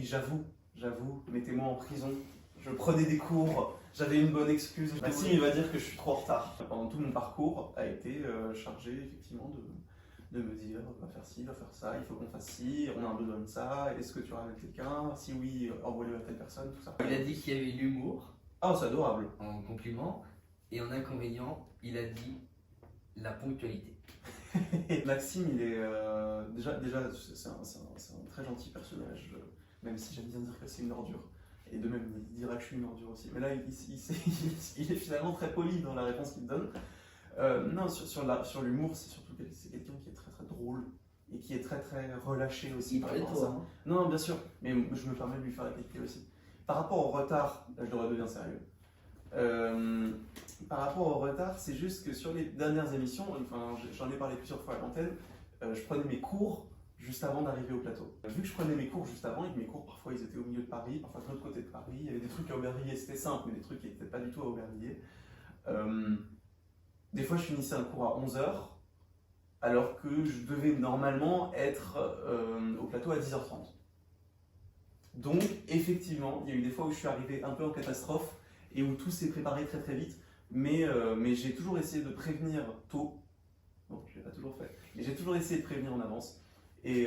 oui, j'avoue, mettez-moi en prison. Je prenais des cours, j'avais une bonne excuse. Maxime, il va dire que je suis trop en retard. Pendant tout mon parcours a été chargé effectivement de me dire va faire ci, va faire ça, il faut qu'on fasse ci, on a un besoin de ça, est-ce que tu ramènes quelqu'un? Si oui, envoie-le à telle personne, tout ça. Il a dit qu'il y avait l'humour Ah, c'est adorable. en compliment, et en inconvénient, il a dit la ponctualité. Maxime, il est déjà c'est un très gentil personnage, même si j'aime bien dire que c'est une ordure. Et de même, il dira que je suis une ordure aussi. Mais là, il est finalement très poli dans la réponse qu'il donne. Non, sur l'humour, c'est surtout que c'est quelqu'un qui est très très drôle et qui est très très relâché aussi. Il parlait de toi, hein. Non, bien sûr, mais je me permets de lui faire la critique aussi. Par rapport au retard, là, je devrais devenir sérieux. Par rapport au retard, c'est juste que sur les dernières émissions, enfin, j'en ai parlé plusieurs fois à l'antenne, je prenais mes cours juste avant d'arriver au plateau. Vu que je prenais mes cours juste avant, et que mes cours parfois ils étaient au milieu de Paris, parfois de l'autre côté de Paris, il y avait des trucs à Aubervilliers, c'était simple, mais des trucs qui n'étaient pas du tout à Aubervilliers. Des fois je finissais un cours à 11h, alors que je devais normalement être au plateau à 10h30. Donc effectivement, il y a eu des fois où je suis arrivé un peu en catastrophe, et où tout s'est préparé très très vite, mais j'ai toujours essayé de prévenir tôt, donc je l'ai pas toujours fait, mais j'ai toujours essayé de prévenir en avance, et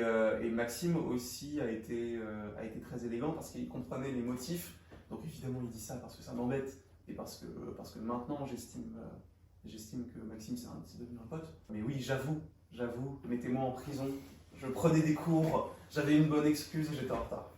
Maxime aussi a été très élégant parce qu'il comprenait les motifs, donc évidemment il dit ça parce que ça m'embête, et parce que maintenant j'estime que Maxime c'est devenu un pote, mais oui j'avoue, mettez-moi en prison, je prenais des cours, j'avais une bonne excuse et j'étais en retard.